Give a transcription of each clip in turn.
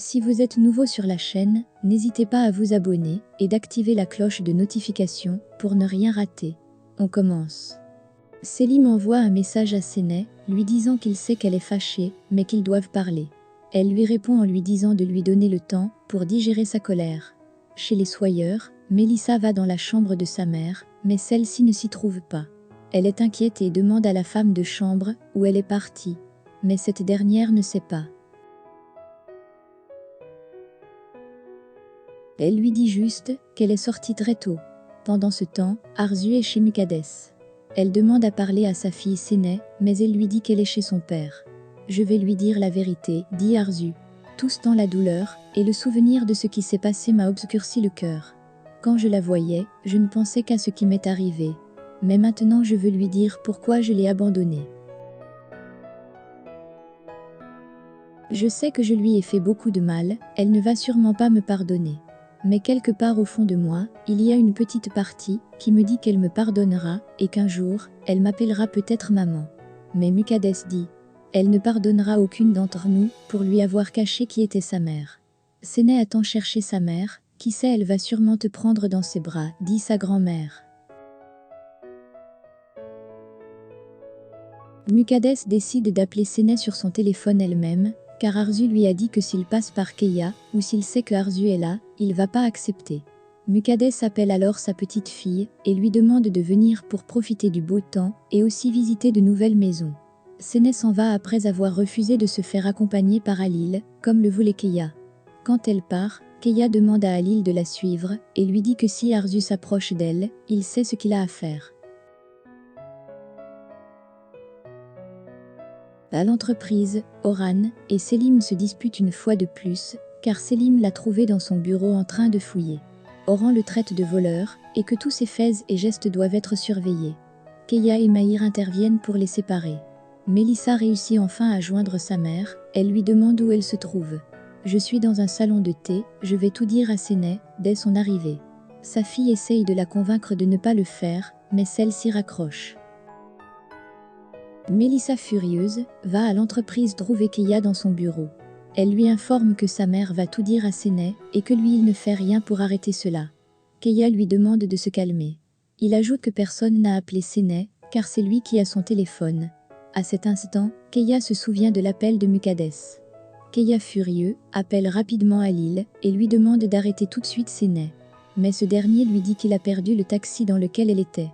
Si vous êtes nouveau sur la chaîne, n'hésitez pas à vous abonner et d'activer la cloche de notification pour ne rien rater. On commence. Selim envoie un message à Séné, lui disant qu'il sait qu'elle est fâchée, mais qu'ils doivent parler. Elle lui répond en lui disant de lui donner le temps pour digérer sa colère. Chez les soyeurs, Mélissa va dans la chambre de sa mère, mais celle-ci ne s'y trouve pas. Elle est inquiète et demande à la femme de chambre où elle est partie. Mais cette dernière ne sait pas. Elle lui dit juste qu'elle est sortie très tôt. Pendant ce temps, Arzu est chez Mukadès. Elle demande à parler à sa fille Séné, mais elle lui dit qu'elle est chez son père. « Je vais lui dire la vérité, » dit Arzu. Tout dans la douleur, et le souvenir de ce qui s'est passé m'a obscurci le cœur. Quand je la voyais, je ne pensais qu'à ce qui m'est arrivé. Mais maintenant je veux lui dire pourquoi je l'ai abandonnée. Je sais que je lui ai fait beaucoup de mal, elle ne va sûrement pas me pardonner. Mais quelque part au fond de moi, il y a une petite partie qui me dit qu'elle me pardonnera et qu'un jour, elle m'appellera peut-être maman. Mais Mukadès dit, elle ne pardonnera aucune d'entre nous pour lui avoir caché qui était sa mère. Séné attend chercher sa mère, qui sait elle va sûrement te prendre dans ses bras, dit sa grand-mère. Mukadès décide d'appeler Séné sur son téléphone elle-même, car Arzu lui a dit que s'il passe par Keïa, ou s'il sait que Arzu est là, il va pas accepter. Mukadès appelle alors sa petite fille, et lui demande de venir pour profiter du beau temps, et aussi visiter de nouvelles maisons. Séné s'en va après avoir refusé de se faire accompagner par Halil, comme le voulait Keïa. Quand elle part, Keïa demande à Halil de la suivre, et lui dit que si Arzu s'approche d'elle, il sait ce qu'il a à faire. À l'entreprise, Orhan et Selim se disputent une fois de plus, car Selim l'a trouvé dans son bureau en train de fouiller. Orhan le traite de voleur, et que tous ses faits et gestes doivent être surveillés. Keïa et Mahir interviennent pour les séparer. Mélissa réussit enfin à joindre sa mère, elle lui demande où elle se trouve. « Je suis dans un salon de thé, je vais tout dire à Séné, dès son arrivée. » Sa fille essaye de la convaincre de ne pas le faire, mais celle-ci raccroche. Mélissa furieuse, va à l'entreprise trouver Keïa dans son bureau. Elle lui informe que sa mère va tout dire à Séné et que lui il ne fait rien pour arrêter cela. Keïa lui demande de se calmer. Il ajoute que personne n'a appelé Séné, car c'est lui qui a son téléphone. À cet instant, Keïa se souvient de l'appel de Mukadès. Keïa furieux, appelle rapidement Halil et lui demande d'arrêter tout de suite Séné. Mais ce dernier lui dit qu'il a perdu le taxi dans lequel elle était.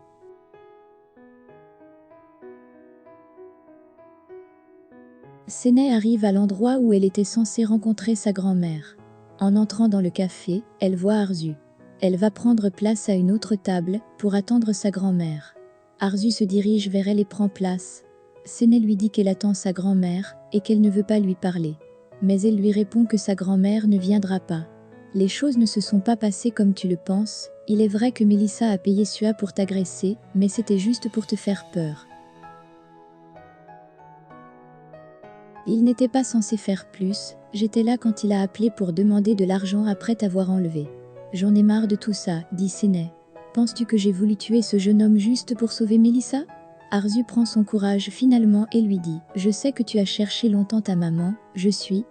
Séné arrive à l'endroit où elle était censée rencontrer sa grand-mère. En entrant dans le café, elle voit Arzu. Elle va prendre place à une autre table pour attendre sa grand-mère. Arzu se dirige vers elle et prend place. Séné lui dit qu'elle attend sa grand-mère et qu'elle ne veut pas lui parler. Mais elle lui répond que sa grand-mère ne viendra pas. Les choses ne se sont pas passées comme tu le penses. Il est vrai que Mélissa a payé Sua pour t'agresser, mais c'était juste pour te faire peur. Il n'était pas censé faire plus, j'étais là quand il a appelé pour demander de l'argent après t'avoir enlevé. J'en ai marre de tout ça, dit Séné. Penses-tu que j'ai voulu tuer ce jeune homme juste pour sauver Mélissa? Arzu prend son courage finalement et lui dit, je sais que tu as cherché longtemps ta maman, je suis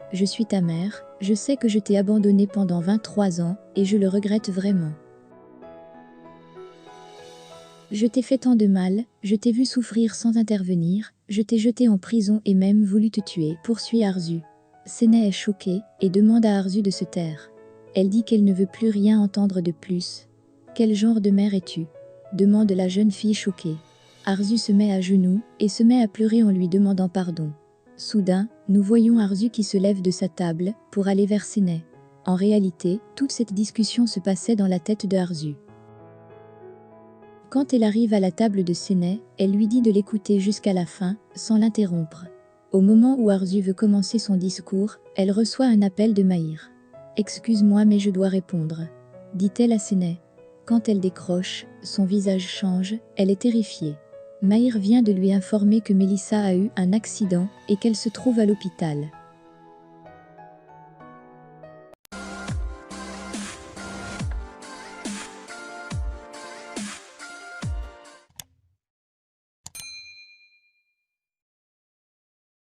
ta mère, je sais que je t'ai abandonnée pendant 23 ans, et je le regrette vraiment. Je t'ai fait tant de mal, je t'ai vu souffrir sans intervenir, je t'ai jeté en prison et même voulu te tuer, poursuit Arzu. Séné est choquée et demande à Arzu de se taire. Elle dit qu'elle ne veut plus rien entendre de plus. Quel genre de mère es-tu? Demande la jeune fille choquée. Arzu se met à genoux et se met à pleurer en lui demandant pardon. Soudain, nous voyons Arzu qui se lève de sa table pour aller vers Séné. En réalité, toute cette discussion se passait dans la tête de Arzu. Quand elle arrive à la table de Séné, elle lui dit de l'écouter jusqu'à la fin, sans l'interrompre. Au moment où Arzu veut commencer son discours, elle reçoit un appel de Mahir. « Excuse-moi mais je dois répondre », dit-elle à Séné. Quand elle décroche, son visage change, elle est terrifiée. Mahir vient de lui informer que Mélissa a eu un accident et qu'elle se trouve à l'hôpital.